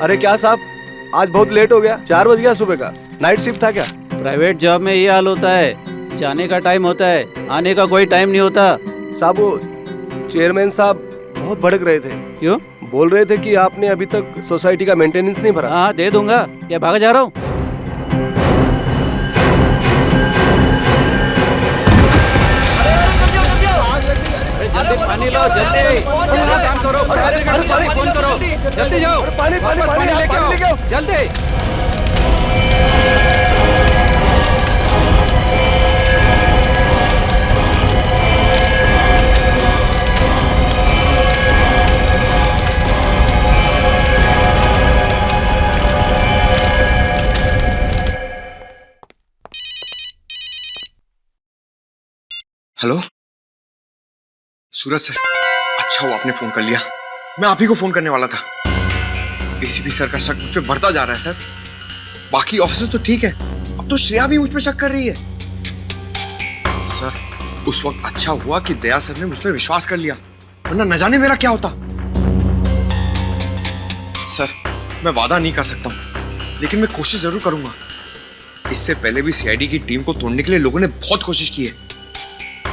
अरे क्या साहब, आज बहुत लेट हो गया, 4 बज गया सुबह का। नाइट शिफ्ट था क्या? प्राइवेट जॉब में ये हाल होता है, जाने का टाइम होता है, आने का कोई टाइम नहीं होता। साहब वो चेयरमैन साहब बहुत भड़क रहे थे। क्यों? बोल रहे थे कि आपने अभी तक सोसाइटी का मेंटेनेंस नहीं भरा। हाँ दे दूंगा, क्या भागा जा रहा हूँ? जल्दी पानी लो, जल्दी काम करो, फोन करो, जल्दी जाओ, पानी लेके आओ, जल्दी। हेलो सूरज सर, अच्छा हुआ आपने फोन कर लिया। मैं आप ही को फोन करने वाला था। एसीपी सर का शक मुझ पे बढ़ता जा रहा है सर। बाकी ऑफिसर्स तो ठीक है, अब तो श्रेया भी मुझ पे शक कर रही है। सर उस वक्त अच्छा हुआ कि दया सर ने मुझ पे विश्वास कर लिया, वरना न जाने मेरा क्या होता। सर मैं वादा नहीं कर सकता हूं, लेकिन मैं कोशिश जरूर करूंगा। इससे पहले भी सीआईडी की टीम को तोड़ने के लिए लोगों ने बहुत कोशिश की है,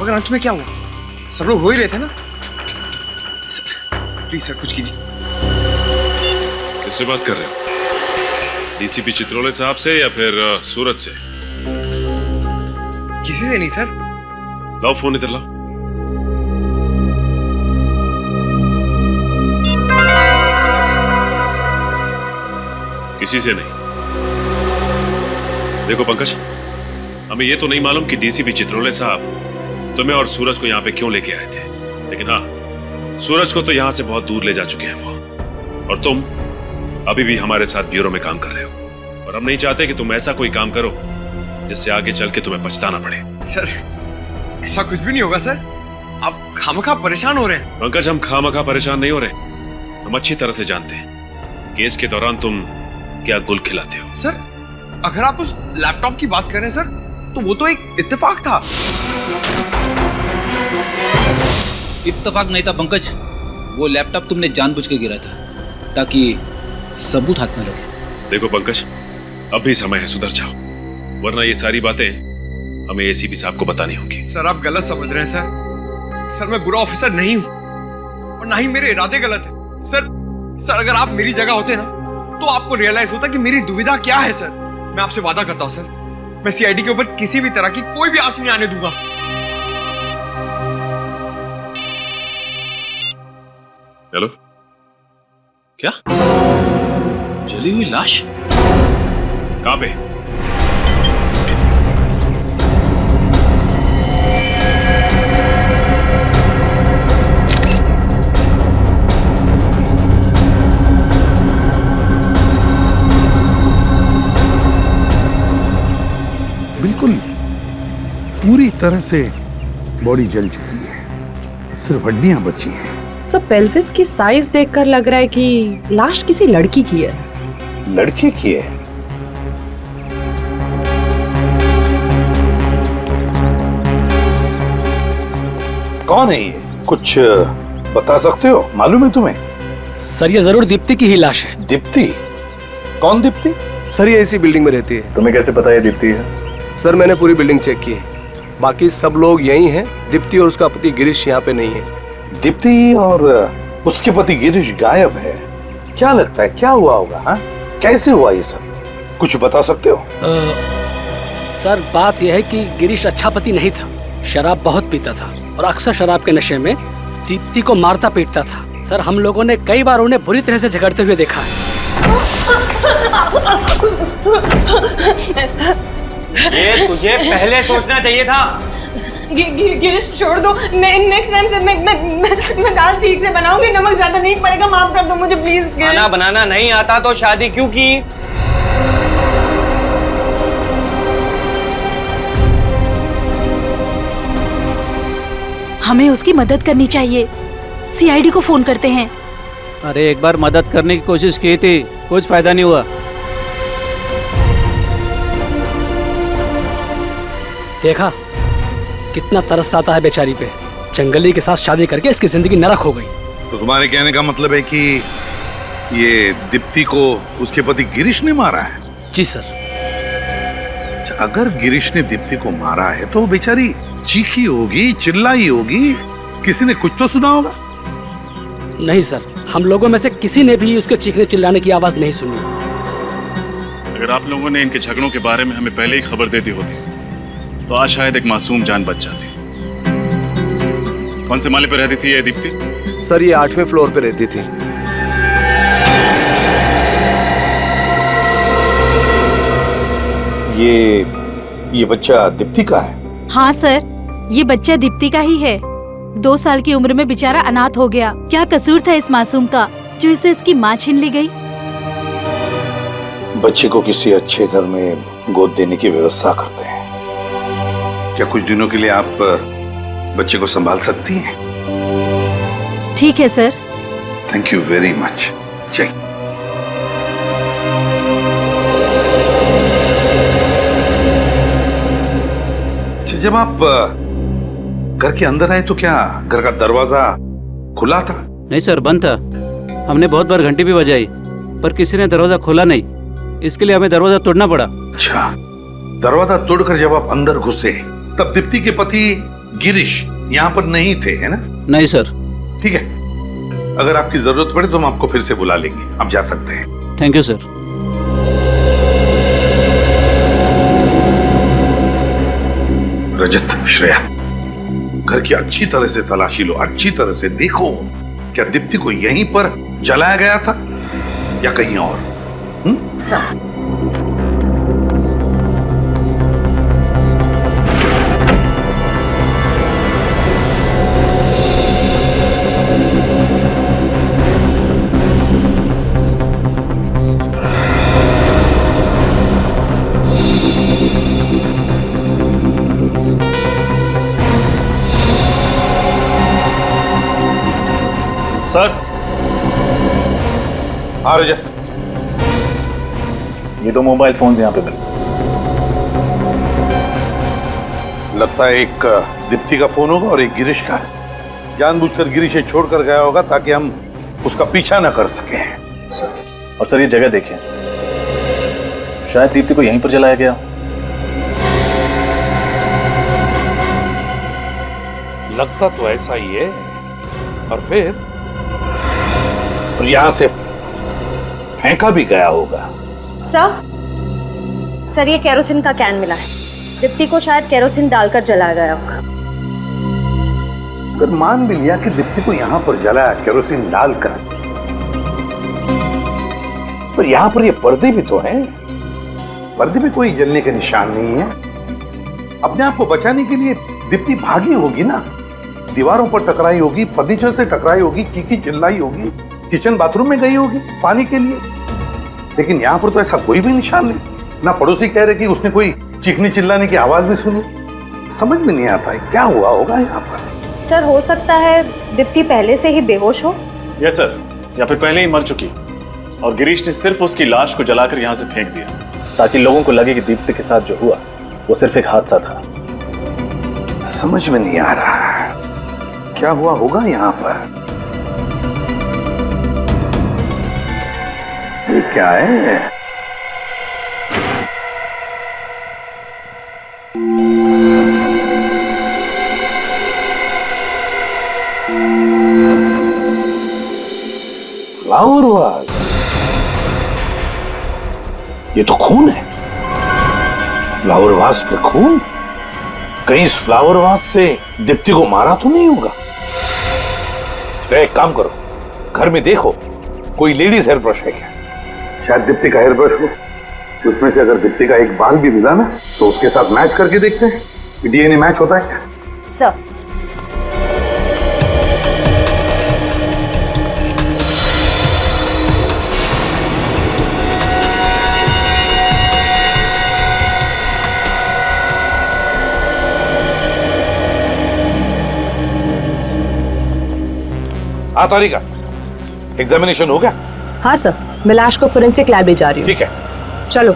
मगर अंत में क्या हुआ? सब लोग रो ही रहे थे ना। सर प्लीज सर कुछ कीजिए। किससे बात कर रहे हो? डीसीपी चित्रोले साहब से या फिर सूरज से? किसी से नहीं सर। लाओ फोन इधर लाओ। किसी से नहीं। देखो पंकज, हमें ये तो नहीं मालूम कि डीसीपी चित्रोले साहब तुम्हें और सूरज को यहाँ पे क्यों लेके आए थे, लेकिन हाँ सूरज को तो यहाँ से बहुत दूर ले जा चुके हैं वो, और तुम अभी भी हमारे साथ ब्यूरो में काम कर रहे हो, और हम नहीं चाहते कि तुम ऐसा कोई काम करो जिससे आगे चल के तुम्हें पछताना पड़े। सर ऐसा कुछ भी नहीं होगा सर, आप खामखा परेशान हो रहे हैं। पंकज हम खामखा परेशान नहीं हो रहे, हम अच्छी तरह से जानते हैं केस के दौरान तुम क्या गुल खिलाते हो। सर अगर आप उस लैपटॉप की बात कर रहे हैं सर, तो वो तो एक इत्तेफाक था। इत्तेफाक नहीं था पंकज, वो लैपटॉप तुमने जानबूझ के गिरा था ताकि सबूत हाथ में लगे। देखो पंकज, अभी समय है, सुधर जाओ, वरना ये सारी बातें हमें एसीपी साहब को बतानी होंगी। सर आप गलत समझ रहे हैं सर। सर मैं बुरा ऑफिसर नहीं हूं, और ना ही मेरे इरादे गलत है। सर अगर आप मेरी जगह होते ना, तो आपको रियलाइज होता कि मेरी दुविधा क्या है। सर मैं आपसे वादा करता हूं सर, मैं सीआईडी के ऊपर किसी भी तरह की कोई भी आस नहीं आने दूंगा। हेलो, क्या? जली हुई लाश? कहां पे? बिल्कुल पूरी तरह से बॉडी जल चुकी है, सिर्फ हड्डियां बची हैं। सब पेल्विस की साइज देखकर लग रहा है कि लाश किसी लड़की की है। लड़के की है? कौन है ये, कुछ बता सकते हो? मालूम है तुम्हें? सर ये जरूर दीप्ति की ही लाश है। दीप्ति? कौन दीप्ति? सर ये इसी बिल्डिंग में रहती है। तुम्हें कैसे पता ये दीप्ति है? सर मैंने पूरी बिल्डिंग चेक की है, बाकी सब लोग यही हैं। दीप्ति और उसका पति गिरीश यहाँ पे नहीं है। दीप्ति और उसके पति गिरीश गायब है? क्या लगता है क्या हुआ होगा? हाँ, कैसे हुआ ये सब, कुछ बता सकते हो? सर बात यह है कि गिरीश अच्छा पति नहीं था, शराब बहुत पीता था और अक्सर शराब के नशे में दीप्ति को मारता पीटता था। सर हम लोगों ने कई बार उन्हें बुरी तरह से झगड़ते हुए देखा है। ये तुझे पहले सोचना चाहिए था। गिरीश छोड़ दो, नेक्स्ट टाइम से मैं दाल ठीक से बनाऊंगी, नमक ज्यादा नहीं पड़ेगा, माफ कर दो मुझे प्लीज। खाना बनाना नहीं आता तो शादी क्यों की? हमें उसकी मदद करनी चाहिए, सीआईडी को फोन करते हैं। अरे एक बार मदद करने की कोशिश की थी, कुछ फायदा नहीं हुआ। देखा कितना तरस आता है बेचारी पे, जंगली के साथ शादी करके इसकी जिंदगी नरक हो गई। तो तुम्हारे कहने का मतलब है कि ये दीप्ति को उसके पति गिरीश ने मारा है? जी सर। अच्छा, अगर गिरीश ने दीप्ति को मारा है तो वो बेचारी चीखी होगी, चिल्लाई होगी, किसी ने कुछ तो सुना होगा। नहीं सर, हम लोगों में से किसी ने भी उसके चीखने चिल्लाने की आवाज नहीं सुनी। अगर आप लोगों ने इनके झगड़ों के बारे में हमें पहले ही खबर दे दी होती तो आज शायद एक मासूम जान बच जाती। कौन से माले पर रहती थी ये दीप्ति? सर ये 8वें फ्लोर पे रहती थी। ये बच्चा दीप्ति का है? हाँ सर, ये बच्चा दीप्ति का ही है। 2 साल की उम्र में बेचारा अनाथ हो गया। क्या कसूर था इस मासूम का जो इसे इसकी माँ छीन ली गई? बच्चे को किसी अच्छे घर में गोद देने की व्यवस्था करते हैं। क्या कुछ दिनों के लिए आप बच्चे को संभाल सकती हैं? ठीक है sir. Thank you very much. चलिए। अच्छा, जब आप घर के अंदर आए तो क्या घर का दरवाजा खुला था? नहीं सर, बंद था। हमने बहुत बार घंटी भी बजाई पर किसी ने दरवाजा खोला नहीं, इसके लिए हमें दरवाजा तोड़ना पड़ा। अच्छा, दरवाजा तोड़कर जब आप अंदर घुसे तब दीप्ति के पति गिरीश यहाँ पर नहीं थे, है ना? नहीं सर। ठीक है, अगर आपकी जरूरत पड़े तो हम आपको फिर से बुला लेंगे। आप जा सकते हैं। Thank you sir. Rajat, Shreya, घर की अच्छी तरह से तलाशी लो, अच्छी तरह से देखो क्या दीप्ति को यहीं पर जलाया गया था या कहीं और? सर। सर। हाँ रजत, ये 2 मोबाइल फोन्स यहाँ पे मिले। लगता है एक दीप्ति का फोन होगा और एक गिरीश का। जानबूझकर गिरीश छोड़कर गया होगा ताकि हम उसका पीछा न कर सके। सर, और सर ये जगह देखिए, शायद दीप्ति को यहीं पर जलाया गया। लगता तो ऐसा ही है। और फिर यहां से फेंका भी गया होगा। सर ये केरोसिन का कैन मिला है। दीप्ति को शायद केरोसिन डालकर जलाया गया होगा। अगर मान भी लिया कि दीप्ति को यहां पर जलाया केरोसिन डालकर, पर यहां पर ये पर्दे भी तो हैं। पर्दे में कोई जलने के निशान नहीं है। अपने आप को बचाने के लिए दीप्ति भागी होगी ना, दीवारों पर टकराई होगी, फर्नीचर से टकराई होगी, चीखी चिल्लाई होगी, किचन बाथरूम में गई होगी पानी के लिए। लेकिन यहाँ पर तो ऐसा कोई भी निशान नहीं। ना पड़ोसी कह रहे कि उसने कोई चीखने चिल्लाने की आवाज भी सुनी। समझ में नहीं आता है क्या हुआ होगा यहाँ पर। सर हो सकता है दीप्ति पहले से ही बेहोश हो। यस सर, या फिर पहले ही मर चुकी और गिरीश ने सिर्फ उसकी लाश को जलाकर यहाँ से फेंक दिया ताकि लोगों को लगे कि दीप्ति के साथ जो हुआ वो सिर्फ एक हादसा था। समझ में नहीं आ रहा क्या हुआ होगा यहाँ पर। ये क्या है? Flower was. ये तो खून है। फ्लावर वाज पे खून। कहीं इस फ्लावर वाज से दीप्ति को मारा तो नहीं होगा। तो एक काम करो, घर में देखो कोई लेडीज हेयर ब्रश है क्या। शायद दीप्ति का हेयर ब्रश हो। उसमें से अगर दीप्ति का एक बाल भी मिला ना तो उसके साथ मैच करके देखते हैं कि डीएनए मैच होता है क्या। सर हाँ तारिका, एग्जामिनेशन हो गया? हाँ सर, मैं लाश को फोरेंसिक लैब ले जा रही हूँ। ठीक है, चलो।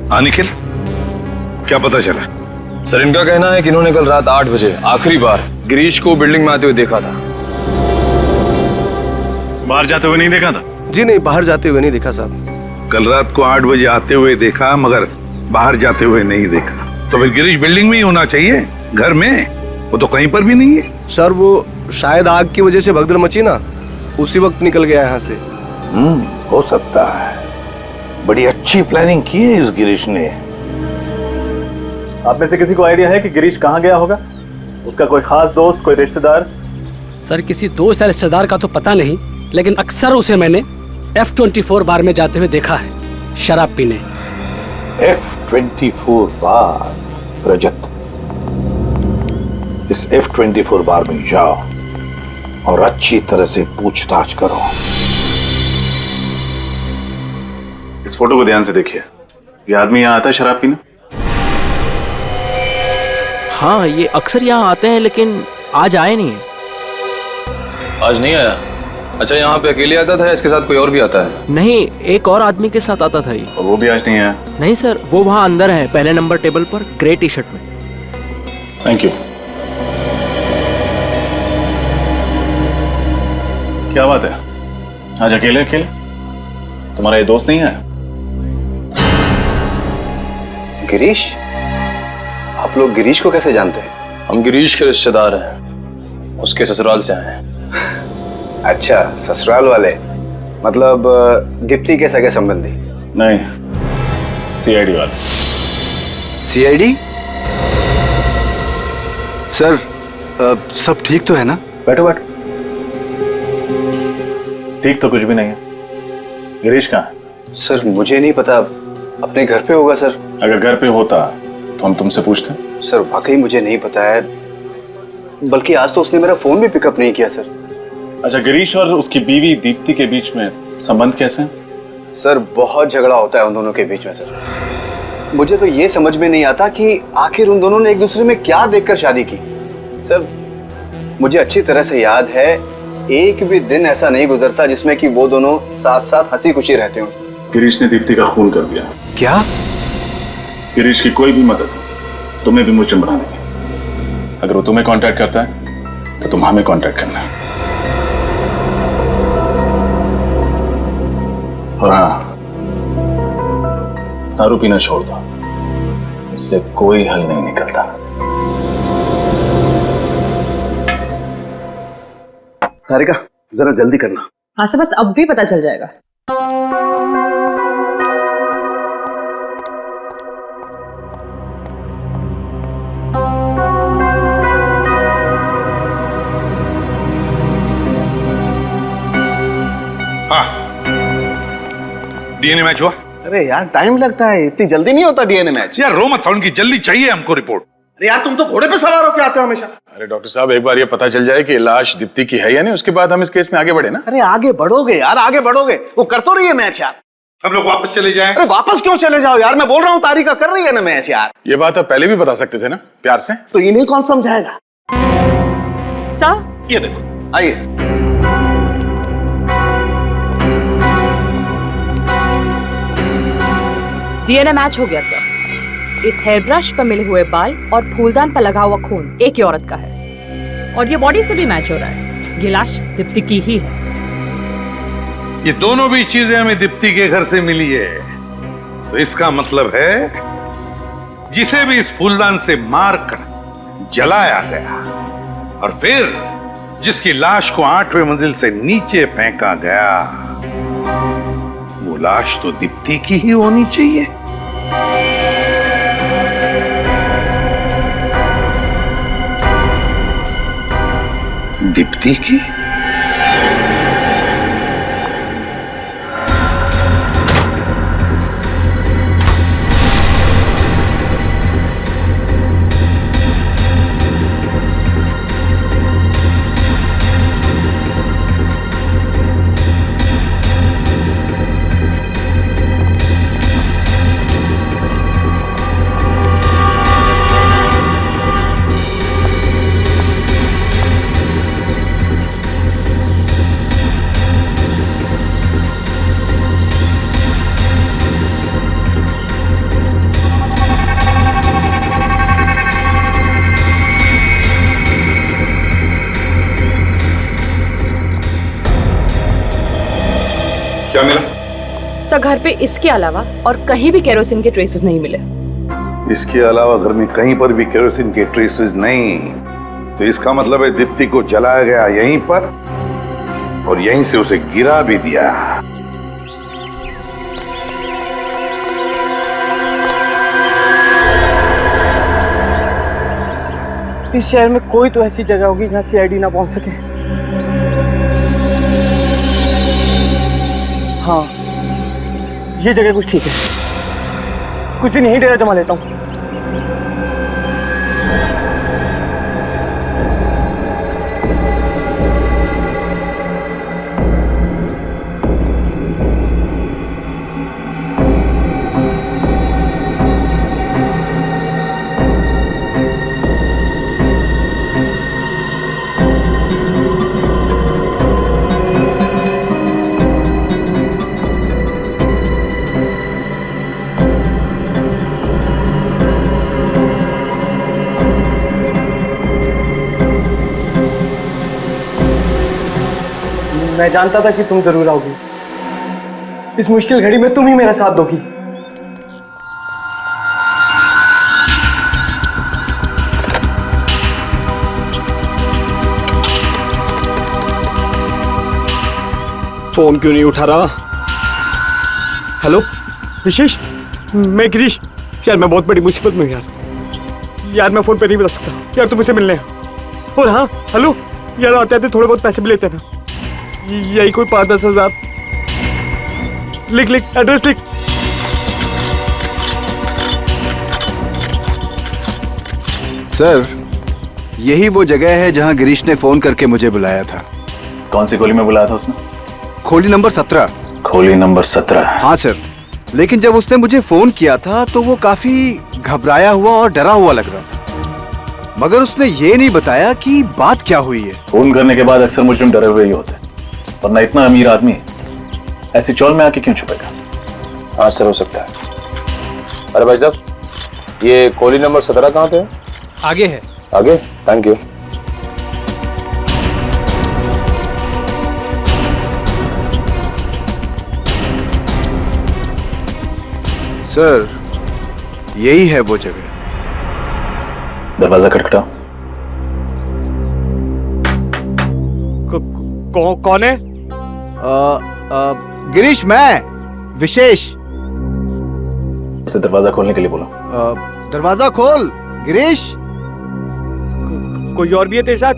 हाँ निखिल, क्या पता चला? सर इनका कहना है कि इन्होंने कल रात 8 बजे आखिरी बार गिरीश को बिल्डिंग में आते हुए देखा था। बाहर जाते हुए नहीं देखा था? जी नहीं, बाहर जाते हुए नहीं देखा साहब। कल रात को 8 बजे आते हुए देखा, मगर बाहर जाते हुए नहीं देखा। तो फिर गिरीश बिल्डिंग में ही होना चाहिए, घर में। वो तो कहीं पर भी नहीं है। सर वो शायद आग की वजह से भगदड़ मची ना, उसी वक्त निकल गया यहाँ से। हो सकता है। बड़ी अच्छी प्लानिंग की है इस गिरीश ने। आप में से किसी को आइडिया है कि गिरीश कहाँ गया होगा? उसका कोई खास दोस्त, कोई रिश्तेदार? सर किसी दोस्त या रिश्तेदार का तो पता नहीं, लेकिन अक्सर उसे मैंने F24 बार में जाते हुए देखा है शराब पीने। F24 बार? रजत, इस F24 बार में जाओ और अच्छी तरह से पूछताछ करो। इस फोटो को ध्यान से देखिए। ये आदमी यहाँ आता है शराब पीने? हाँ, ये अक्सर यहाँ आते हैं, लेकिन आज आए नहीं। आज नहीं आया? अच्छा, यहाँ पे अकेले आता था या इसके साथ कोई और भी आता है? नहीं, एक और आदमी के साथ आता था ये। और वो भी आज नहीं आया? नहीं सर, वो वहाँ अंदर है, पहले नंबर टेबल पर, ग्रे टी शर्ट में। Thank you. क्या बात है, आज अकेले अकेले? तुम्हारा ये दोस्त नहीं है? गिरीश? आप लोग गिरीश को कैसे जानते हैं? हम गिरीश के रिश्तेदार हैं, उसके ससुराल से आए हैं। अच्छा, ससुराल वाले, मतलब दीप्ति के सगे संबंधी? नहीं, CID वाले। CID? सर सब ठीक तो है ना? बैठो बैठो। ठीक तो कुछ भी नहीं है। गिरीश कहाँ है? सर मुझे नहीं पता, अपने घर पे होगा सर। अगर घर पे होता तो हम तुमसे पूछते। सर वाकई मुझे नहीं पता है, बल्कि आज तो उसने मेरा फोन भी पिकअप नहीं किया सर। अच्छा, गिरीश और उसकी बीवी दीप्ति के बीच में संबंध कैसे हैं? सर बहुत झगड़ा होता है उन दोनों के बीच में सर। मुझे तो ये समझ में नहीं आता कि आखिर उन दोनों ने एक दूसरे में क्या देखकर शादी की। सर मुझे अच्छी तरह से याद है, एक भी दिन ऐसा नहीं गुजरता जिसमें कि वो दोनों साथ साथ हंसी खुशी रहते हो। गिरीश ने दीप्ति का खून कर दिया। क्या? गिरीश की कोई भी मदद हो, तुम्हें भी मुझे बना देंगे। अगर वो तुम्हें कांटेक्ट करता है तो तुम हमें कांटेक्ट करना है। और हाँ, दारू पीना छोड़ दो, इससे कोई हल नहीं निकलता। तारिका जरा जल्दी करना। हाँ से बस अब भी पता चल जाएगा। DNA मैच हुआ? अरे यार टाइम लगता है, इतनी जल्दी नहीं होता DNA मैच। यार रो मत साउंड की, जल्दी चाहिए हमको रिपोर्ट। अरे यार तुम तो घोड़े पे सवार होके आते हो हमेशा। अरे डॉक्टर साहब, एक बार ये पता चल जाए कि लाश दीप्ति की है या नहीं, उसके बाद हम इस केस में आगे बढ़े ना। अरे आगे बढ़ोगे यार, आगे बढ़ोगे। वो कर तो रही है मैच यार। हम लोग वापस चले जाएं। अरे वापस क्यों चले जाओ यार, मैं बोल रहा हूँ तारिका कर रही है ना मैच यार। ये बात आप पहले भी बता सकते थे ना, प्यार से। तो इन्हें कौन समझाएगा? सर ये देखो, आइए। DNA मैच हो गया सर। इस हेयर ब्रश पर मिले हुए बाल और फूलदान पर लगा हुआ खून एक ही औरत का है, और ये बॉडी से भी मैच हो रहा है। ये लाश दीप्ति की ही है। ये दोनों भी चीजें हमें दीप्ति के घर से मिली है, तो इसका मतलब है जिसे भी इस फूलदान से मारकर जलाया गया और फिर जिसकी लाश को 8वें मंजिल से नीचे फेंका गया, वो लाश तो दीप्ति की ही होनी चाहिए। दीप्ति की? क्या मिला? सर घर पे इसके अलावा और कहीं भी केरोसिन के ट्रेसेस नहीं मिले। इसके अलावा घर में कहीं पर भी केरोसिन के ट्रेसेस नहीं, तो इसका मतलब है दीप्ति को जलाया गया यहीं पर और यहीं से उसे गिरा भी दिया। इस शहर में कोई तो ऐसी जगह होगी जहां सीआईडी ना पहुंच सके। हाँ, ये जगह कुछ ठीक है। कुछ दिन यहीं डेरा जमा लेता हूँ। मैं जानता था कि तुम जरूर आओगी। इस मुश्किल घड़ी में तुम ही मेरा साथ दोगी। फोन क्यों नहीं उठा रहा? हेलो विशेष, मैं गिरीश। यार मैं बहुत बड़ी मुसीबत में हूँ यार मैं फोन पे नहीं बता सकता यार, तुम मुझे मिलने आओ। और हाँ हेलो यार, आते आते थोड़े बहुत पैसे भी लेते ना, यही कोई 5-10 हजार। लिख एड्रेस लिख। सर यही वो जगह है जहां गिरीश ने फोन करके मुझे बुलाया था। कौन सी खोली में बुलाया था उसने? खोली नंबर 17। खोली नंबर 17? हाँ सर, लेकिन जब उसने मुझे फोन किया था तो वो काफी घबराया हुआ और डरा हुआ लग रहा था, मगर उसने ये नहीं बताया कि बात क्या हुई है। फोन करने के बाद अक्सर मुजरिम डरे हुए ही होते हैं, वरना इतना अमीर आदमी ऐसी चौल में आके क्यों छुपेगा? हाँ सर, हो सकता है। अरे भाई साहब, ये कोली नंबर 17 कहाँ पे है? आगे है। आगे? Thank you. सर यही है वो जगह। दरवाजा खटखटाओ। कौन है? गिरीश, मैं विशेष। उसे दरवाजा खोलने के लिए बोला। दरवाजा खोल गिरीश। कोई और भी है तेरे साथ?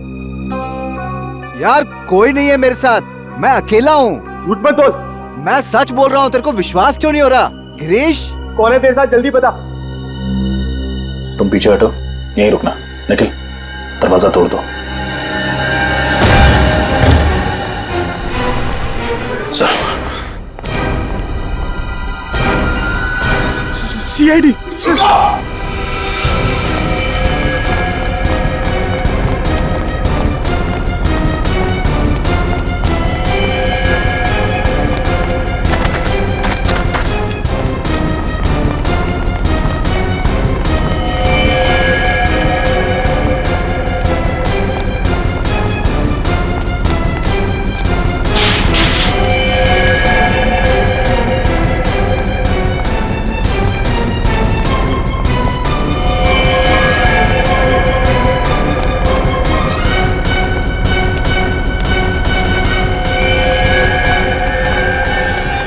यार कोई नहीं है मेरे साथ, मैं अकेला हूँ। झूठ मत बोल। मैं सच बोल रहा हूँ, तेरे को विश्वास क्यों नहीं हो रहा? गिरीश कौन है तेरे साथ, जल्दी बता। तुम पीछे हटो, यहीं रुकना। निखिल, दरवाजा तोड़ दो। सीआईडी।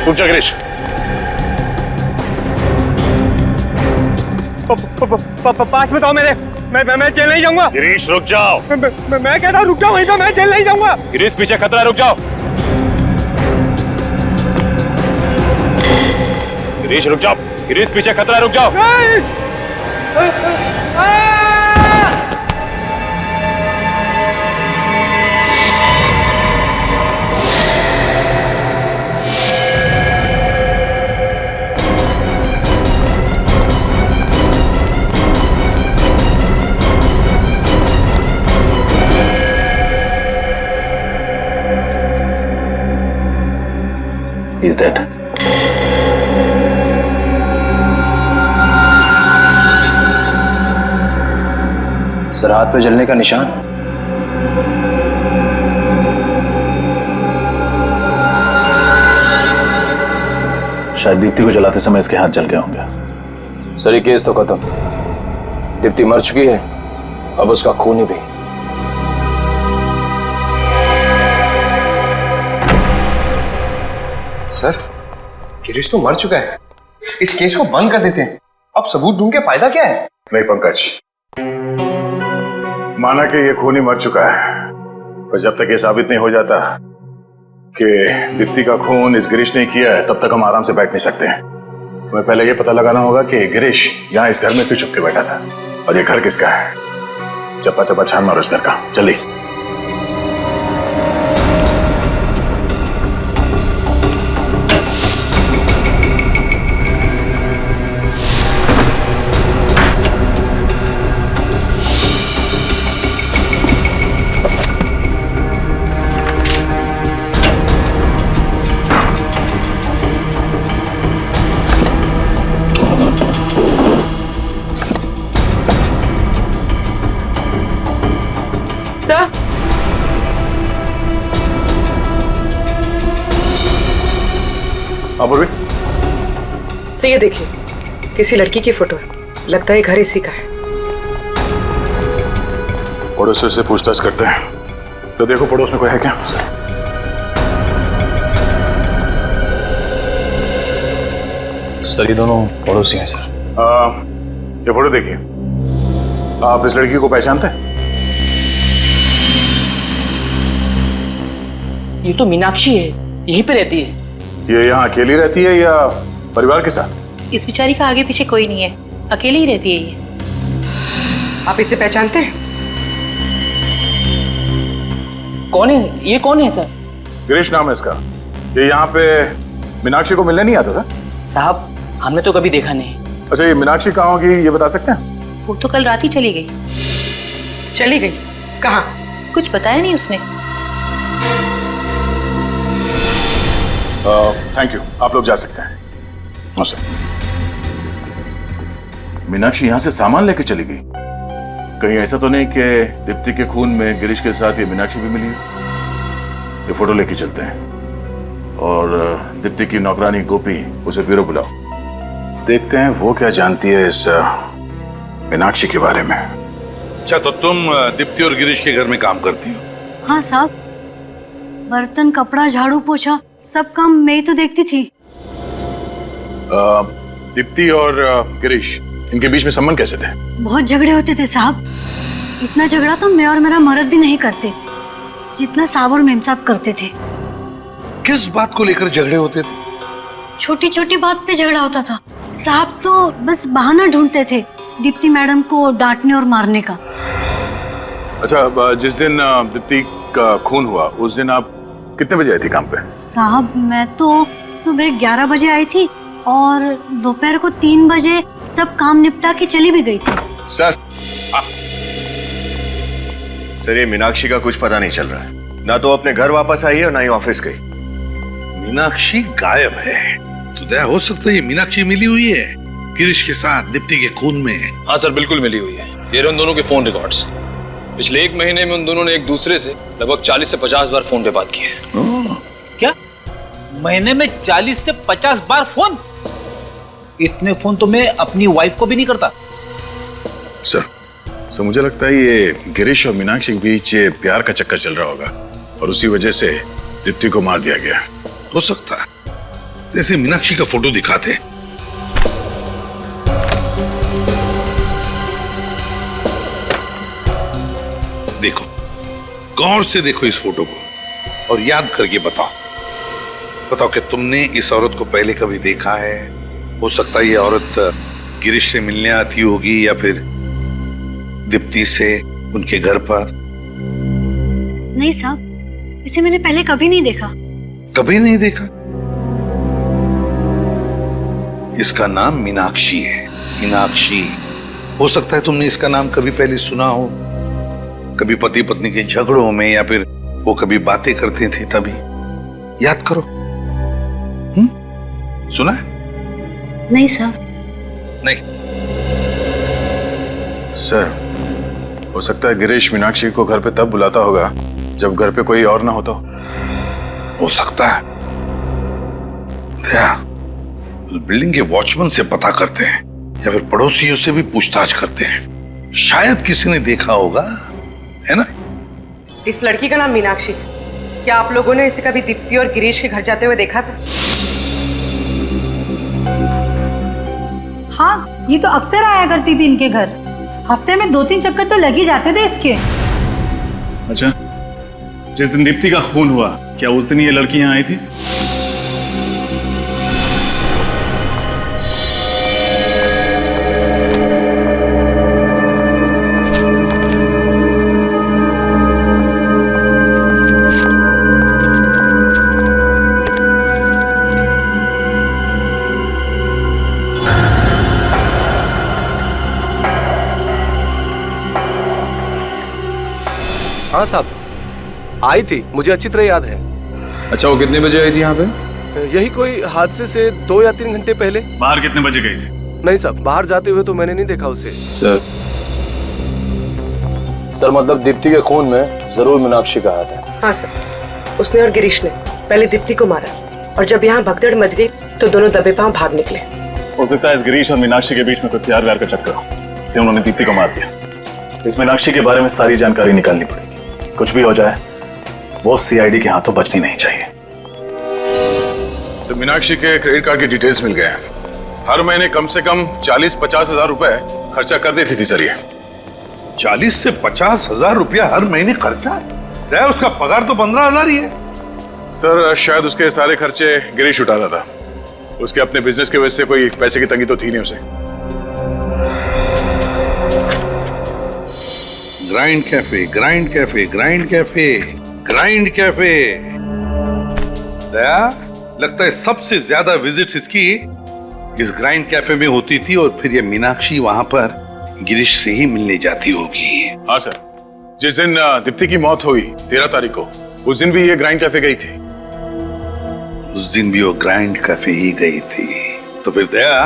रुक जा गिरीश। पास में आओ मेरे। मैं जेल नहीं जाऊंगा। गिरीश रुक जाओ। मैं कहता हूँ रुक जाओ, वहीं तो मैं जेल नहीं जाऊंगा। गिरीश पीछे खतरा है, रुक जाओ। गिरीश रुक जाओ। गिरीश पीछे खतरा है, रुक जाओ। He's dead. सर हाथ पे जलने का निशान। शायद दीप्ति को जलाते समय इसके हाथ जल गए होंगे। सर ये केस तो खत्म, दीप्ति मर चुकी है, अब उसका खून भी। सर गिरीश तो मर चुका है, इस केस को बंद कर देते हैं। अब सबूत ढूंढ के फायदा क्या है? नहीं पंकज, माना कि ये खूनी मर चुका है, पर जब तक ये साबित नहीं हो जाता कि दीप्ति का खून इस गिरीश ने किया है, तब तक हम आराम से बैठ नहीं सकते। हमें पहले ये पता लगाना होगा कि गिरीश यहाँ इस घर में क्यों छुप के बैठा था, और ये घर किसका है। चप्पा चप्पा छान मारो इस घर का, जल्दी। सर, अपूर्वी, सर ये देखिए, किसी लड़की की फोटो है, लगता है घर इसी का है। पड़ोसी से पूछताछ करते हैं, तो देखो पड़ोस में कोई है क्या? सर ये दोनों पड़ोसी हैं सर। ये फोटो देखिए, आप इस लड़की को पहचानते हैं? ये तो मीनाक्षी है, यहीं पे रहती है। ये यहाँ अकेली रहती है या परिवार के साथ? इस बेचारी का आगे पीछे कोई नहीं है, अकेली ही रहती है ये। आप इसे पहचानते हैं? कौन है ये? कौन है सर? गिरीश नाम है इसका। ये यहाँ पे मीनाक्षी को मिलने नहीं आता था? साहब हमने तो कभी देखा नहीं। अच्छा, ये मीनाक्षी कहाँ होगी ये बता सकते हैं? वो तो कल रात ही चली गई। चली गई? कहाँ? कुछ बताया नहीं उसने। थैंक यू, आप लोग जा सकते हैं। No sir. मीनाक्षी यहाँ से सामान लेके चली गई, कहीं ऐसा तो नहीं कि दीप्ति के खून में गिरीश के साथ ये मीनाक्षी भी मिली है? ये फोटो लेके चलते हैं और दीप्ति की नौकरानी गोपी उसे ब्यूरो बुलाओ, देखते हैं वो क्या जानती है इस मीनाक्षी के बारे में। अच्छा, तो तुम दीप्ति और गिरीश के घर में काम करती हो? हाँ साहब, बर्तन, कपड़ा, झाड़ू, पोछा सब काम मैं ही तो देखती थी। दीप्ति और गिरीश, इनके बीच में संबंध कैसे थे? बहुत झगड़े होते थे साहब। इतना झगड़ा तो मैं और मेरा मर्द भी नहीं करते जितना साहब और मेम साहब करते थे। किस बात को लेकर झगड़े होते थे? छोटी छोटी बात पे झगड़ा होता था। साहब तो बस बहाना ढूंढते थे दीप्ति मैडम को डांटने और मारने का। अच्छा, जिस दिन दीप्ति का खून हुआ उस दिन आप कितने बजे आई थी काम पे? साहब मैं तो सुबह 11 बजे आई थी और दोपहर को 3 बजे सब काम निपटा के चली भी गई थी। सर, सर ये मीनाक्षी का कुछ पता नहीं चल रहा है, ना तो अपने घर वापस आई है और ना ही ऑफिस गई। मीनाक्षी गायब है, तो दया हो सकता है ये मीनाक्षी मिली हुई है गिरीश के साथ दीप्ति के खून में। हाँ सर, बिल्कुल मिली हुई है। ये रहे उन दोनों के फोन रिकॉर्ड्स। पिछले 1 महीने में उन दोनों ने एक दूसरे से लगभग 40 से 50 बार फोन पे बात की है। क्या? महीने में 40 से 50 बार फोन? इतने फोन तो मैं अपनी वाइफ को भी नहीं करता। सर मुझे लगता है ये गिरीश और मीनाक्षी के बीच ये प्यार का चक्कर चल रहा होगा और उसी वजह से दीप्ति को मार दिया गया। हो सकता है, जैसे मीनाक्षी का फोटो दिखाते। देखो, गौर से देखो इस फोटो को और याद करके बताओ कि तुमने इस औरत को पहले कभी देखा है? हो सकता है ये औरत गिरीश से मिलने आती होगी या फिर दीप्ति से उनके घर पर। नहीं साहब, इसे मैंने पहले कभी नहीं देखा। कभी नहीं देखा? इसका नाम मीनाक्षी है, मीनाक्षी। हो सकता है तुमने इसका नाम कभी पहले सुना हो, कभी पति पत्नी के झगड़ों में या फिर वो कभी बातें करते थे तभी। याद करो। सुना है? नहीं साहब। नहीं सर, हो सकता है गिरीश मीनाक्षी को घर पे तब बुलाता होगा जब घर पे कोई और ना होता हो। सकता है। दया, बिल्डिंग के वॉचमैन से पता करते हैं या फिर पड़ोसियों से भी पूछताछ करते हैं। शायद किसी ने देखा होगा, है ना? इस लड़की का नाम मीनाक्षी है। क्या आप लोगों ने इसे कभी दीप्ति और गिरीश के घर जाते हुए देखा था? हाँ, ये तो अक्सर आया करती थी इनके घर। हफ्ते में 2-3 चक्कर तो लग ही जाते थे इसके। अच्छा, जिस दिन दीप्ति का खून हुआ, क्या उस दिन ये लड़की यहाँ आई थी? हाँ साहब, आई थी, मुझे अच्छी तरह याद है। अच्छा, वो कितने बजे आई थी यहाँ पे? यही कोई हादसे से 2 या 3 घंटे पहले। बाहर कितने बजे गई थी? नहीं साहब, बाहर जाते हुए तो मैंने नहीं देखा उसे। सर मतलब दीप्ति के खून में जरूर मीनाक्षी का हाथ है। हाँ सर, उसने और गिरीश ने पहले दीप्ति को मारा और जब यहाँ भगदड़ मच गई तो दोनों दबे पांव भाग निकले। हो सकता है इस गिरीश और मीनाक्षी के बीच में कोई प्यार व्यार का चक्कर हो, इसलिए उन्होंने दीप्ति को मार दिया। इस मीनाक्षी के बारे में सारी जानकारी निकालनी पड़ेगी। कुछ भी हो जाए, वो सीआईडी के हाथों बचनी नहीं चाहिए। सर, मीनाक्षी के क्रेडिट कार्ड की डिटेल्स मिल गए हैं। हर महीने कम से कम 40-50 हजार रुपए खर्चा कर देती थी सर ये। 40 से 50 हजार रुपया हर महीने खर्चा है? उसका पगार तो 15 हजार ही है। सर शायद उसके सारे खर्चे गिरीश उठाता था। उसके अपने बिजनेस की वजह से कोई पैसे की तंगी तो थी नहीं उसे। Grind cafe, grind cafe, grind cafe, grind cafe. Daya, लगता है सबसे ज्यादा विजिट्स इसकी इस ग्राइंड कैफे में होती थी और फिर ये मीनाक्षी वहां पर गिरीश से ही मिलने जाती होगी। हाँ सर, जिस दिन दीप्ति की मौत हुई 13 तारीख को, उस दिन भी ये ग्राइंड कैफे गई थी। उस दिन भी वो ग्राइंड कैफे ही गई थी। तो फिर दया,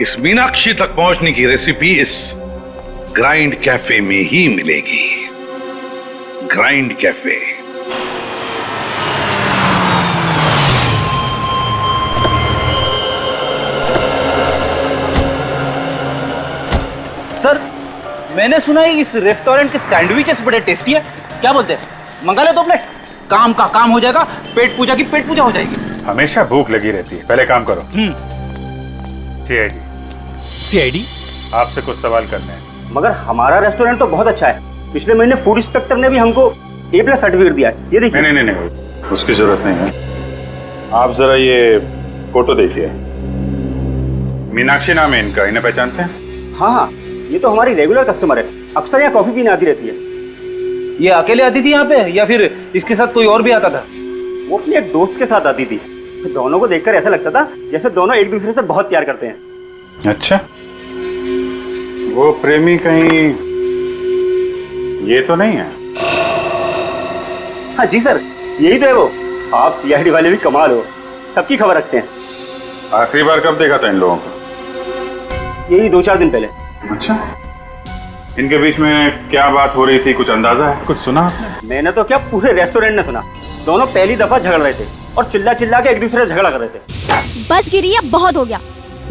इस मीनाक्षी तक पहुंचने की रेसिपी इस ग्राइंड कैफे में ही मिलेगी। Grind cafe. सर, मैंने सुना है इस रेस्टोरेंट के सैंडविचेस बड़े टेस्टी है। क्या बोलते हैं, मंगा ले तो अपने काम का काम हो जाएगा, पेट पूजा की पेट पूजा हो जाएगी। हमेशा भूख लगी रहती है, पहले काम करो। सीआईडी आपसे कुछ सवाल करने हैं। मगर हमारा रेस्टोरेंट तो बहुत अच्छा है। पिछले महीने फूड इंस्पेक्टर ने भी हमको A+ सर्टिफिकेट दिया है। ये देखिए। नहीं, उसकी जरूरत नहीं है। आप जरा ये फोटो देखिए। मीनाक्षी नाम है इनका, इन्हें पहचानते हैं? हाँ, ये तो हमारी रेगुलर कस्टमर है, अक्सर यहाँ कॉफी पीने आती रहती है। ये अकेले आती थी यहाँ पे या फिर इसके साथ कोई और भी आता था? वो अपने एक दोस्त के साथ आती थी। दोनों को देखकर ऐसा लगता था जैसे दोनों एक दूसरे से बहुत प्यार करते हैं। अच्छा, वो प्रेमी कहीं ये तो नहीं है? हाँ जी सर, यही तो है वो। आप सीआईडी वाले भी कमाल हो, सबकी खबर रखते हैं। आखिरी बार कब देखा था इन लोगों को? यही 2-4 दिन पहले। अच्छा, इनके बीच में क्या बात हो रही थी, कुछ अंदाजा है, कुछ सुना? मैंने तो क्या, पूरे रेस्टोरेंट ने सुना। दोनों पहली दफा झगड़ रहे थे और चिल्ला चिल्ला के एक दूसरे से झगड़ा कर रहे थे। बस गिरी, अब बहुत हो गया।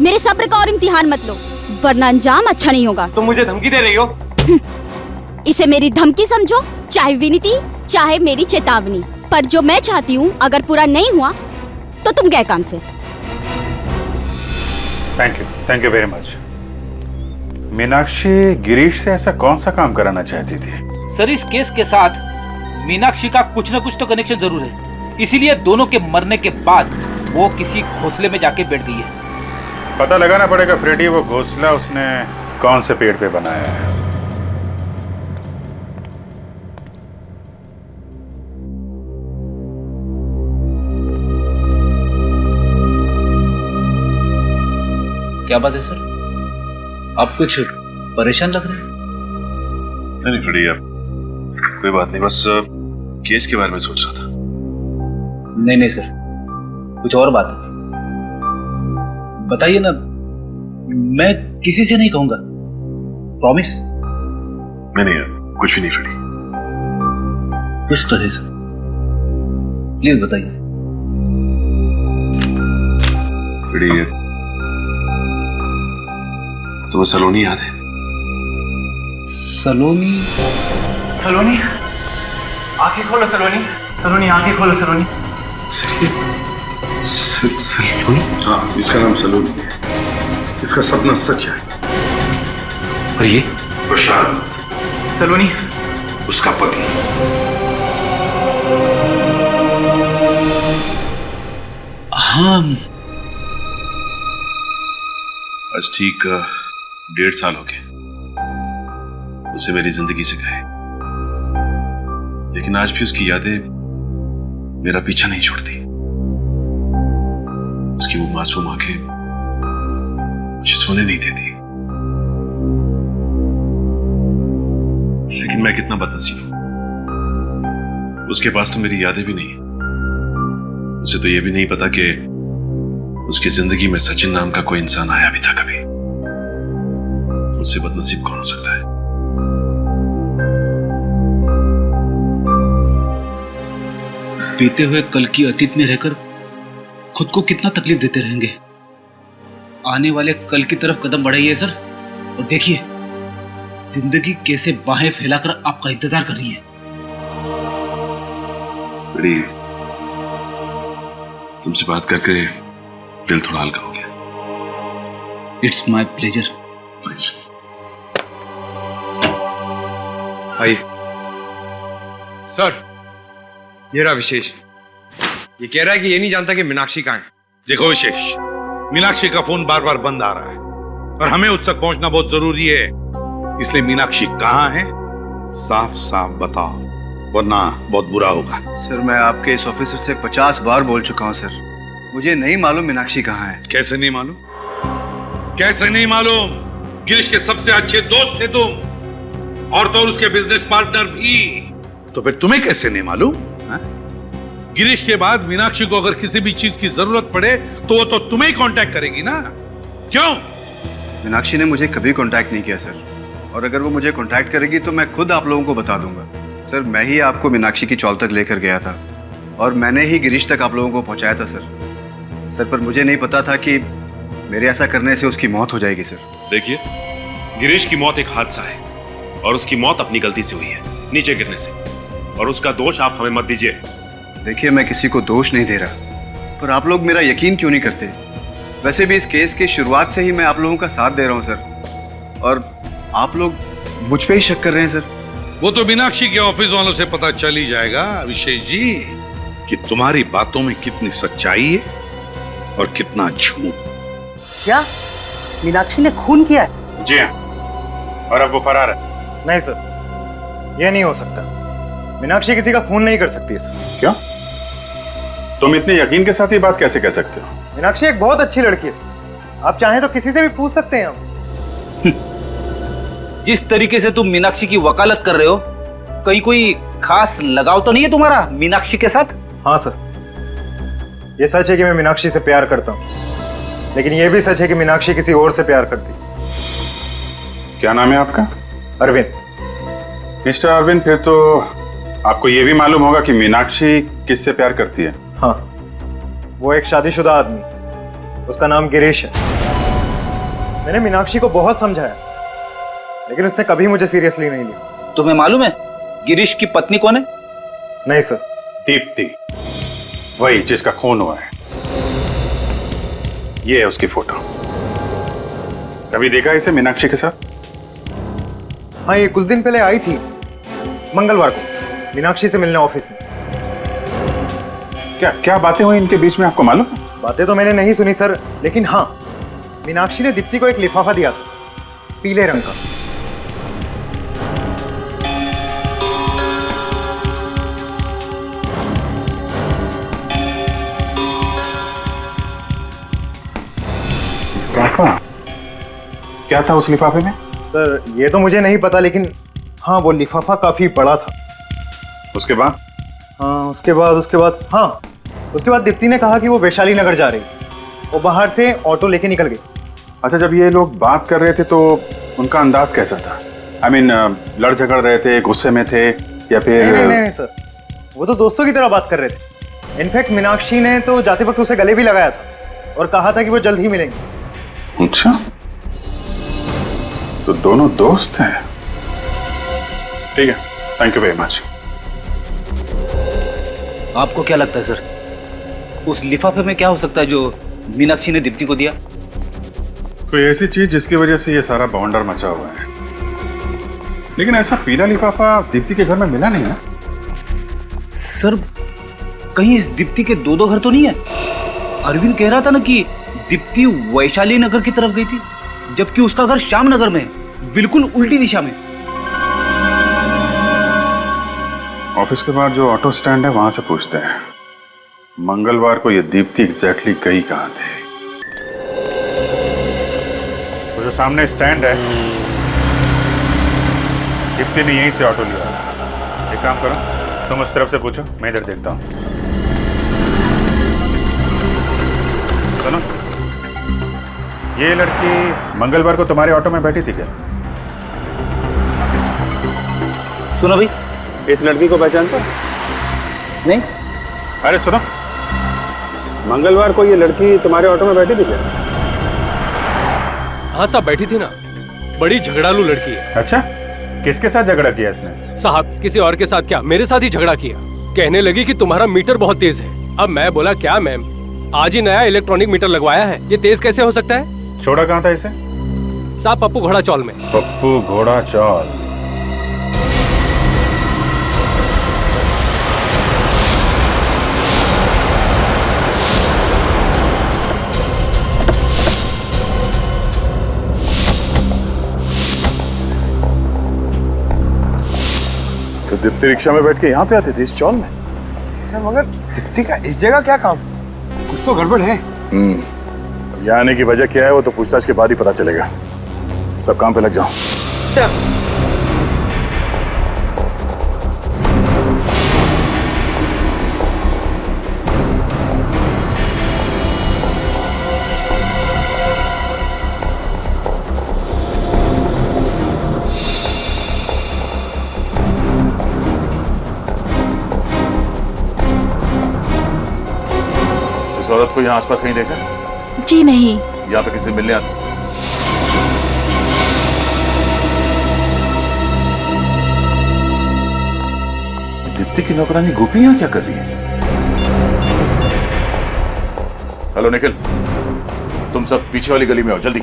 मेरे सब्र का और इम्तिहान मत लो, वरना अंजाम अच्छा नहीं होगा। तुम मुझे धमकी दे रही हो? इसे मेरी धमकी समझो, चाहे विनती, चाहे मेरी चेतावनी। पर जो मैं चाहती हूँ अगर पूरा नहीं हुआ तो तुम गए काम से। Thank you very much. Meenakshi Girish से ऐसा कौन सा काम कराना चाहती थी? सर, इस केस के साथ मीनाक्षी का कुछ न कुछ तो कनेक्शन जरूर है, इसीलिए दोनों के मरने के बाद वो किसी घोंसले में जाके बैठ गई है। पता लगाना पड़ेगा फ्रेडी, वो घोंसला उसने कौन से पेड़ पे बनाया है। क्या बात है सर, आप कुछ परेशान लग रहे हैं? नहीं फ्रेडी, कोई बात नहीं, बस केस के बारे में सोच रहा था। नहीं सर, कुछ और बात है, बताइए ना। मैं किसी से नहीं कहूंगा, प्रॉमिस। नहीं, कुछ भी नहीं फ्रेडी। कुछ तो है सर, प्लीज बताइए। बड़ी तुम्हें सलोनी याद है? सलोनी? सलोनी, आंखें खोलो सलोनी। सलोनी, आंखें खोलो सलोनी। सलोनी? हाँ, इसका नाम सलोनी है। इसका सपना सच है। और ये? प्रशांत। सलोनी, उसका पति। हाँ। आज ठीक 1.5 साल हो गए उसे मेरी जिंदगी से गए, लेकिन आज भी उसकी यादें मेरा पीछा नहीं छोड़ती। उसकी वो मासूम आंखें मुझे सोने नहीं देती। लेकिन मैं कितना बदनसीब हूं, उसके पास तो मेरी यादें भी नहीं है। उसे तो यह भी नहीं पता कि उसकी जिंदगी में सचिन नाम का कोई इंसान आया भी था कभी। उससे बदनसीब कौन हो सकता है? बीते हुए कल की अतीत में रहकर खुद को कितना तकलीफ देते रहेंगे। आने वाले कल की तरफ कदम बढ़ाइए सर, और देखिए जिंदगी कैसे बाहें फैलाकर आपका इंतजार कर रही है। बड़ी तुमसे बात करके दिल थोड़ा हल्का हो गया। It's my pleasure. आइए सर, ये रहा विशेष। ये कह रहा है कि ये नहीं जानता कि मीनाक्षी कहाँ है। देखो विशेष, मीनाक्षी का फोन बार बार बंद आ रहा है और हमें उस तक पहुंचना बहुत जरूरी है। इसलिए मीनाक्षी कहाँ है साफ साफ बताओ, वरना बहुत बुरा होगा। सर, मैं आपके इस ऑफिसर से 50 बार बोल चुका हूँ सर। मुझे नहीं मालूम मीनाक्षी कहाँ है। कैसे नहीं मालूम? कैसे नहीं मालूम? गिरीश के सबसे अच्छे दोस्त थे तुम, और तो उसके बिजनेस पार्टनर भी। तो फिर तुम्हें कैसे नहीं मालूम? गिरीश के बाद मीनाक्षी को अगर किसी भी चीज की जरूरत पड़े तो वो तो तुम्हें ही कांटेक्ट करेगी ना, क्यों? मीनाक्षी ने मुझे कभी कांटेक्ट नहीं किया सर, और अगर वो मुझे कांटेक्ट करेगी तो मैं खुद आप लोगों को बता दूंगा। सर, मैं ही आपको मीनाक्षी की चौल तक लेकर गया था और मैंने ही गिरीश तक आप लोगों को पहुंचाया था सर। पर मुझे नहीं पता था कि मेरे ऐसा करने से उसकी मौत हो जाएगी सर। देखिए, गिरीश की मौत एक हादसा है और उसकी मौत अपनी गलती से हुई है, नीचे गिरने से, और उसका दोष आप हमें मत दीजिए। देखिए, मैं किसी को दोष नहीं दे रहा, पर आप लोग मेरा यकीन क्यों नहीं करते? वैसे भी इस केस की शुरुआत से ही मैं आप लोगों का साथ दे रहा हूं सर, और आप लोग मुझ पे ही शक कर रहे हैं सर। वो तो मीनाक्षी के ऑफिस वालों से पता चल ही जाएगा अभिषेक जी कि तुम्हारी बातों में कितनी सच्चाई है और कितना झूठ। क्या मीनाक्षी ने खून किया है? जी हाँ, और अब वो फरार है। नहीं सर, ये नहीं हो सकता। मीनाक्षी किसी का खून नहीं कर सकती है सर। क्यों? तुम इतने यकीन के साथ ये बात कैसे कह सकते हो? मीनाक्षी एक बहुत अच्छी लड़की है, आप चाहें तो किसी से भी पूछ सकते हैं हम। जिस तरीके से तुम मीनाक्षी की वकालत कर रहे हो, कहीं कोई खास लगाव तो नहीं है तुम्हारा मीनाक्षी के साथ? हाँ सर, ये सच है कि मैं मीनाक्षी से प्यार करता हूँ, लेकिन ये भी सच है कि मीनाक्षी किसी और से प्यार करती। क्या नाम है आपका? अरविंद। मिस्टर अरविंद, फिर तो आपको ये भी मालूम होगा कि मीनाक्षी किससे प्यार करती है? हाँ, वो एक शादीशुदा आदमी, उसका नाम गिरीश है। मैंने मीनाक्षी को बहुत समझाया, लेकिन उसने कभी मुझे सीरियसली नहीं लिया। तुम्हें मालूम है गिरीश की पत्नी कौन है? नहीं सर। दीप्ति, वही जिसका खून हुआ है। ये है उसकी फोटो। कभी देखा इसे मीनाक्षी के साथ? हाँ, ये कुछ दिन पहले आई थी, मंगलवार को, मीनाक्षी से मिलने ऑफिस में। क्या क्या बातें हुई इनके बीच में, आपको मालूम? बातें तो मैंने नहीं सुनी सर, लेकिन हाँ, मीनाक्षी ने दीप्ति को एक लिफाफा दिया था, पीले रंग का। लिफाफा? क्या था उस लिफाफे में? सर, ये तो मुझे नहीं पता, लेकिन हाँ, वो लिफाफा काफी बड़ा था। उसके बाद? हाँ, उसके बाद दीप्ति ने कहा कि वो वैशाली नगर जा रही, वो बाहर से ऑटो लेके निकल गई। अच्छा, जब ये लोग बात कर रहे थे तो उनका अंदाज कैसा था? I mean, लड़ झगड़ रहे थे, गुस्से में थे, या फिर? नहीं सर, वो तो दोस्तों की तरह बात कर रहे थे। इनफैक्ट मीनाक्षी ने तो जाते वक्त उसे गले भी लगाया था और कहा था कि वो जल्द ही मिलेंगे। अच्छा, तो दोनों दोस्त हैं। ठीक है, थैंक यू वेरी मच। आपको क्या लगता है सर, उस लिफाफे में क्या हो सकता है जो मीनाक्षी ने दीप्ति को दिया? कोई ऐसी चीज जिसकी वजह से ये सारा बवंडर मचा हुआ है। लेकिन ऐसा पीला लिफाफा दीप्ति के घर में मिला नहीं है। सर, कहीं इस दीप्ति के दो घर तो नहीं है? अरविंद कह रहा था ना कि दीप्ति वैशाली नगर की तरफ गई थी, जबकि उसका घर श्याम नगर में है, बिल्कुल उल्टी दिशा में। ऑफिस के बाद जो ऑटो स्टैंड है वहां से पूछते हैं मंगलवार को ये दीप्ति एग्जैक्टली गई कहां थे। वो जो सामने स्टैंड है, दीप्ति ने यहीं से ऑटो लिया। एक काम करो, तुम उस तरफ से पूछो, मैं इधर देखता हूं। सुनो, ये लड़की मंगलवार को तुम्हारे ऑटो में बैठी थी क्या? सुनो भाई, इस लड़की को पहचानते? नहीं। अरे सुनो, मंगलवार को ये लड़की तुम्हारे ऑटो में बैठी थी क्या? हाँ साहब, बैठी थी ना। बड़ी झगड़ालू लड़की है। अच्छा, किसके साथ झगड़ा किया इसने? साहब, किसी और के साथ क्या, मेरे साथ ही झगड़ा किया। कहने लगी कि तुम्हारा मीटर बहुत तेज है। अब मैं बोला, क्या मैम, आज ही नया इलेक्ट्रॉनिक मीटर लगवाया है, ये तेज कैसे हो सकता है? छोड़ा कहाँ था इसे? साहब, पप्पू घोड़ा चौल में। पप्पू घोड़ा चौल। तो दीप्ति रिक्शा में बैठ के यहाँ पे आती थी इस चौल में? सर, मगर दीप्ति का इस जगह क्या काम? कुछ तो गड़बड़ है। यहाँ आने की वजह क्या है वो तो पूछताछ के बाद ही पता चलेगा। सब काम पे लग जाओ। सर, इस औरत को यहाँ आसपास कहीं देखा? जी नहीं। यहाँ पे किसी मिलने आती? दीप्ति की नौकरानी गोपी यहाँ क्या कर रही है? हेलो निखिल, तुम सब पीछे वाली गली में आओ जल्दी।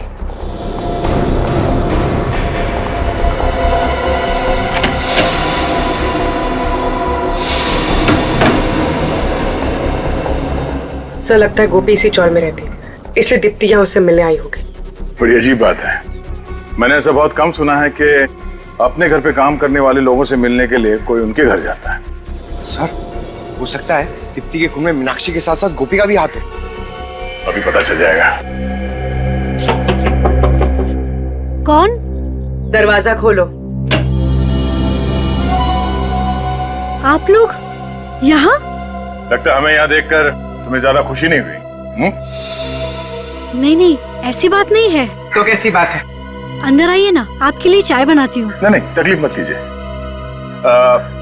सर, लगता है गोपी इसी चौल में रहती, इसलिए दीप्ति यहाँ उससे मिलने आई होगी। बड़ी अजीब बात है, मैंने ऐसा बहुत कम सुना है कि अपने घर पे काम करने वाले लोगों से मिलने के लिए कोई उनके घर जाता है। सर, हो सकता है दीप्ति के खून में मीनाक्षी के साथ साथ गोपी का भी हाथ हो। अभी पता चल जाएगा। कौन? दरवाजा खोलो। आप लोग यहाँ? लगता है हमें यहाँ देखकर तुम्हें ज्यादा खुशी नहीं हुई? नहीं नहीं, ऐसी बात नहीं है। तो कैसी बात है? अंदर आइए ना, आपके लिए चाय बनाती हूँ। नहीं नहीं, तकलीफ मत कीजिए।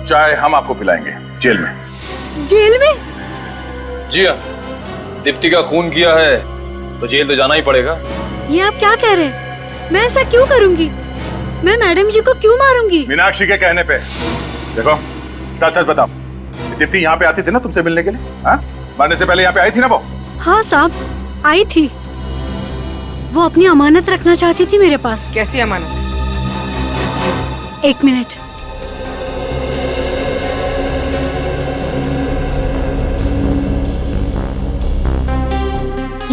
चाय हम आपको पिलाएंगे जेल में। जेल में? जी हाँ, दीप्ति का खून किया है तो जेल तो जाना ही पड़ेगा। ये आप क्या कह रहे हैं? मैं ऐसा क्यों करूंगी? मैं मैडम जी को क्यों मारूंगी? मीनाक्षी के कहने पे। देखो, सच सच बताओ, दीप्ति यहाँ पे आती थी ना तुमसे मिलने के लिए? हाँ, मरने से पहले यहाँ पे आई थी ना वो? हाँ साहब, आई थी। वो अपनी अमानत रखना चाहती थी मेरे पास। कैसी अमानत? एक मिनट।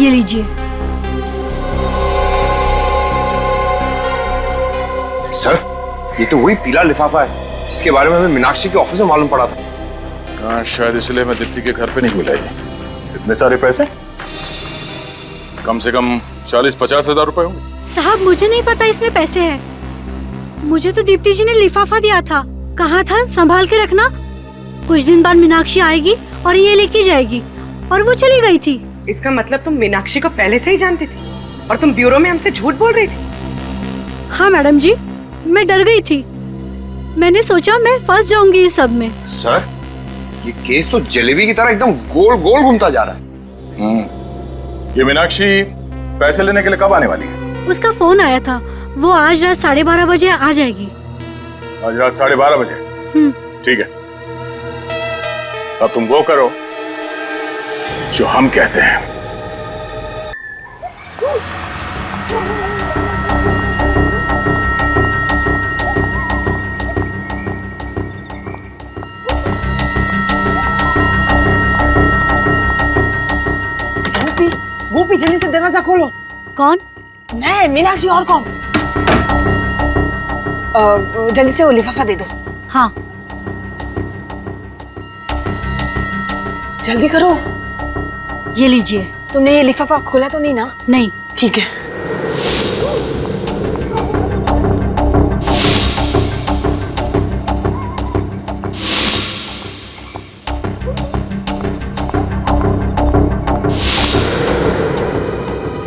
ये लीजिए। सर, ये तो वही पीला लिफाफा है जिसके बारे में हमें मीनाक्षी के ऑफिस में मालूम पड़ा था। हाँ, शायद इसलिए मैं दीप्ति के घर पे नहीं बुलाई। इतने सारे पैसे? कम से कम 40-50 हजार रुपए होंगे। साहब, मुझे नहीं पता इसमें पैसे हैं। मुझे तो दीप्ति जी ने लिफाफा दिया था, कहा था संभाल के रखना, कुछ दिन बाद मीनाक्षी आएगी और ये लेके जाएगी, और वो चली गई थी। इसका मतलब तुम मीनाक्षी को पहले से ही जानती थी और तुम ब्यूरो में हमसे झूठ बोल रही थी? हाँ मैडम जी, मैं डर गई थी। मैंने सोचा मैं फंस जाऊंगी इस सब में। सर, ये केस तो जलेबी की तरह एकदम गोल गोल घूमता जा रहा है। ये मीनाक्षी पैसे लेने के लिए कब आने वाली है? उसका फोन आया था, वो आज रात 12:30 बजे आ जाएगी। आज रात 12:30 बजे? ठीक है, अब तुम वो करो जो हम कहते हैं। गोपी जल्दी से दरवाजा खोलो। कौन? मैं, मीनाक्षी, और कौन? जल्दी से वो लिफाफा दे दो। हाँ जल्दी करो। ये लीजिए। तुमने ये लिफाफा खोला तो नहीं ना? नहीं। ठीक है।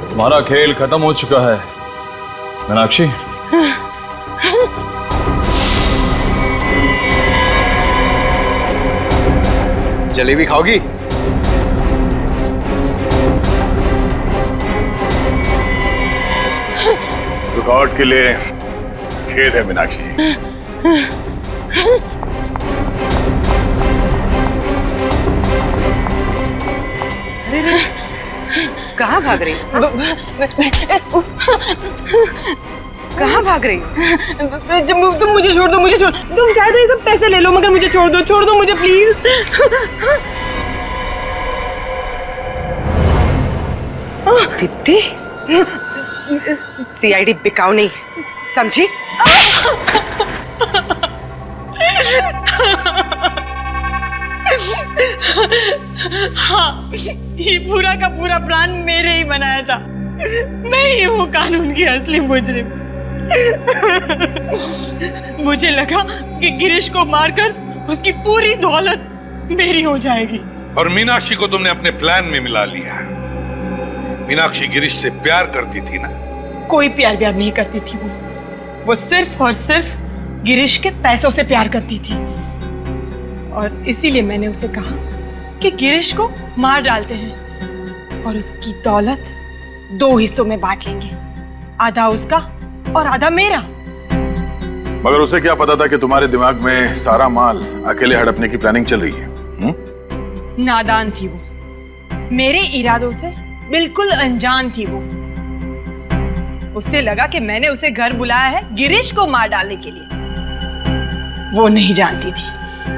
तुम्हारा खेल खत्म हो चुका है मीनाक्षी। जलेबी खाओगी? रिकॉर्ड के लिए खेद है मीनाक्षी जी। कहाँ भाग रही? कहाँ भाग रही? तुम मुझे छोड़ दो, मुझे छोड़। तुम चाहे तो ये सब पैसे ले लो, मगर मुझे छोड़ दो मुझे प्लीज। दीप्ति, सीआईडी बिकाऊ नहीं, समझी? हाँ, ये पूरा का पूरा प्लान मेरे ही बनाया था। मैं ही हूँ कानून की असली मुजरिम। मुझे लगा कि गिरीश को मारकर उसकी पूरी दौलत मेरी हो जाएगी। और मीनाक्षी को तुमने अपने प्लान में मिला लिया। मीनाक्षी गिरीश से प्यार करती थी ना? कोई प्यार नहीं करती थी वो सिर्फ और सिर्फ गिरीश के पैसों से प्यार करती थी। और इसीलिए मैंने उसे कहा कि गिरीश को मार डालते हैं और उसकी दौलत 2 हिस्सों में बांट लेंगे, आधा उसका और आधा मेरा। मगर उसे क्या पता था कि तुम्हारे दिमाग में सारा माल अकेले हड़पने की प्लानिंग चल रही है? नादान थी वो, मेरे इरादों से बिल्कुल अनजान थी वो। उसे लगा कि मैंने उसे घर बुलाया है गिरीश को मार डालने के लिए। वो नहीं जानती थी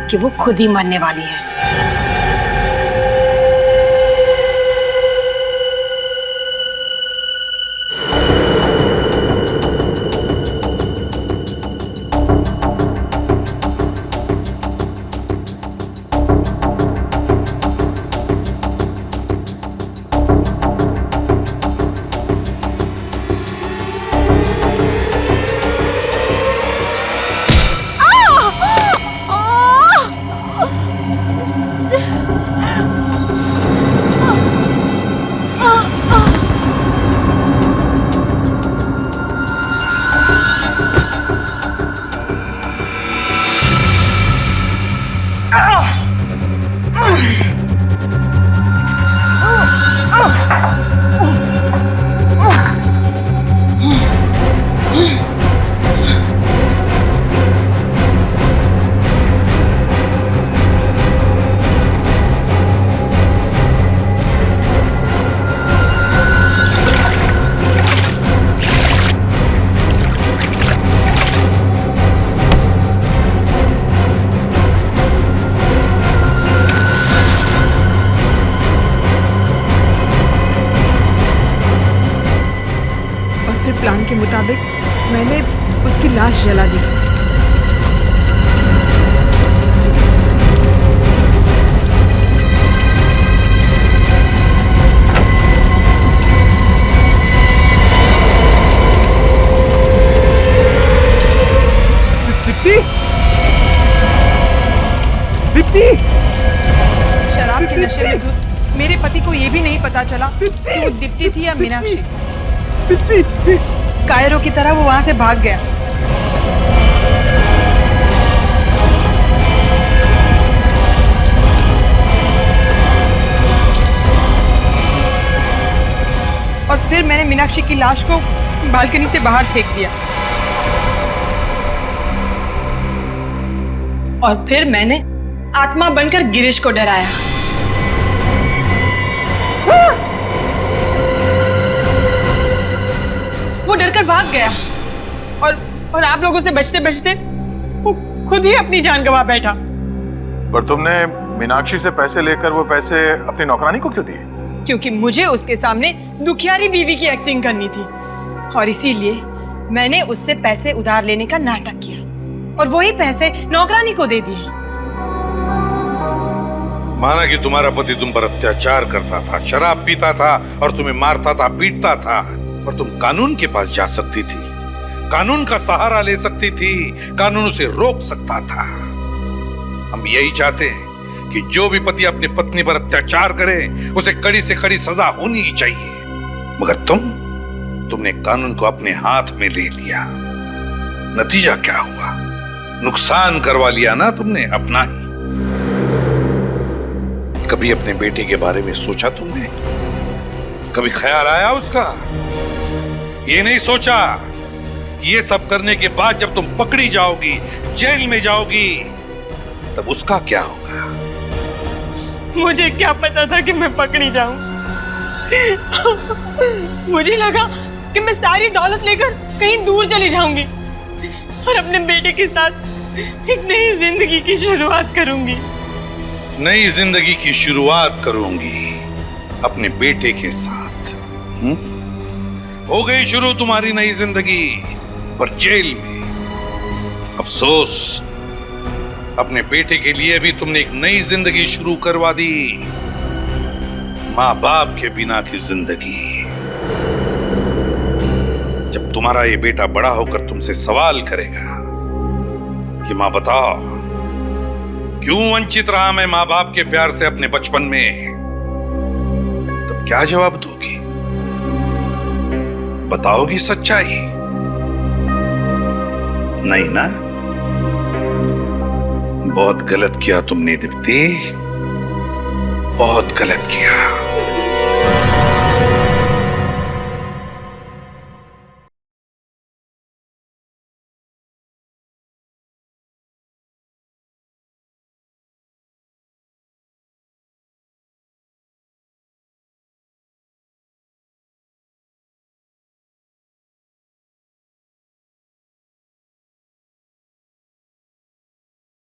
कि वो खुद ही मरने वाली है। प्लान के मुताबिक मैंने उसकी लाश जला दी। दीप्ति, दीप्ति, शराब के नशे में धुत मेरे पति को ये भी नहीं पता चला कि वो दीप्ति थी या मीनाक्षी। कायरों की तरह वो वहां से भाग गया। फिर मैंने मीनाक्षी की लाश को बालकनी से बाहर फेंक दिया। और फिर मैंने आत्मा बनकर गिरीश को डराया। वो डरकर भाग गया और आप लोगों से बचते बचते वो खुद ही अपनी जान गंवा बैठा। पर तुमने मीनाक्षी से पैसे लेकर वो पैसे अपनी नौकरानी को क्यों दिए? क्योंकि मुझे उसके सामने दुखियारी बीवी की एक्टिंग करनी थी और इसीलिए मैंने उससे पैसे उधार लेने का नाटक किया और वही पैसे नौकरानी को दे दिए। माना कि तुम्हारा पति तुम पर अत्याचार करता था, शराब पीता था और तुम्हें मारता था, पीटता था, और तुम कानून के पास जा सकती थी, कानून का सहारा ले सकती थी, कानून उसे रोक सकता था। हम यही चाहते हैं कि जो भी पति अपनी पत्नी पर अत्याचार करे उसे कड़ी से कड़ी सजा होनी ही चाहिए। मगर तुमने कानून को अपने हाथ में ले लिया। नतीजा क्या हुआ? नुकसान करवा लिया ना तुमने अपना ही। कभी अपने बेटे के बारे में सोचा तुमने? कभी ख्याल आया उसका? ये नहीं सोचा ये सब करने के बाद जब तुम पकड़ी जाओगी, जेल में जाओगी, तब उसका क्या होगा? मुझे क्या पता था कि मैं पकड़ी जाऊं। मुझे लगा कि मैं सारी दौलत लेकर कहीं दूर चली जाऊंगी और अपने बेटे के साथ एक नई जिंदगी की शुरुआत करूंगी। नई जिंदगी की शुरुआत करूंगी अपने बेटे के साथ। हो गई शुरू तुम्हारी नई जिंदगी, पर जेल में। अफसोस, अपने बेटे के लिए भी तुमने एक नई जिंदगी शुरू करवा दी, माँ बाप के बिना की जिंदगी। जब तुम्हारा ये बेटा बड़ा होकर तुमसे सवाल करेगा कि माँ बताओ क्यों वंचित रहा मैं माँ बाप के प्यार से अपने बचपन में, तब क्या जवाब दोगी? बताओगी सच्चाई? नहीं ना? बहुत गलत किया तुमने दीप्ति, बहुत गलत किया।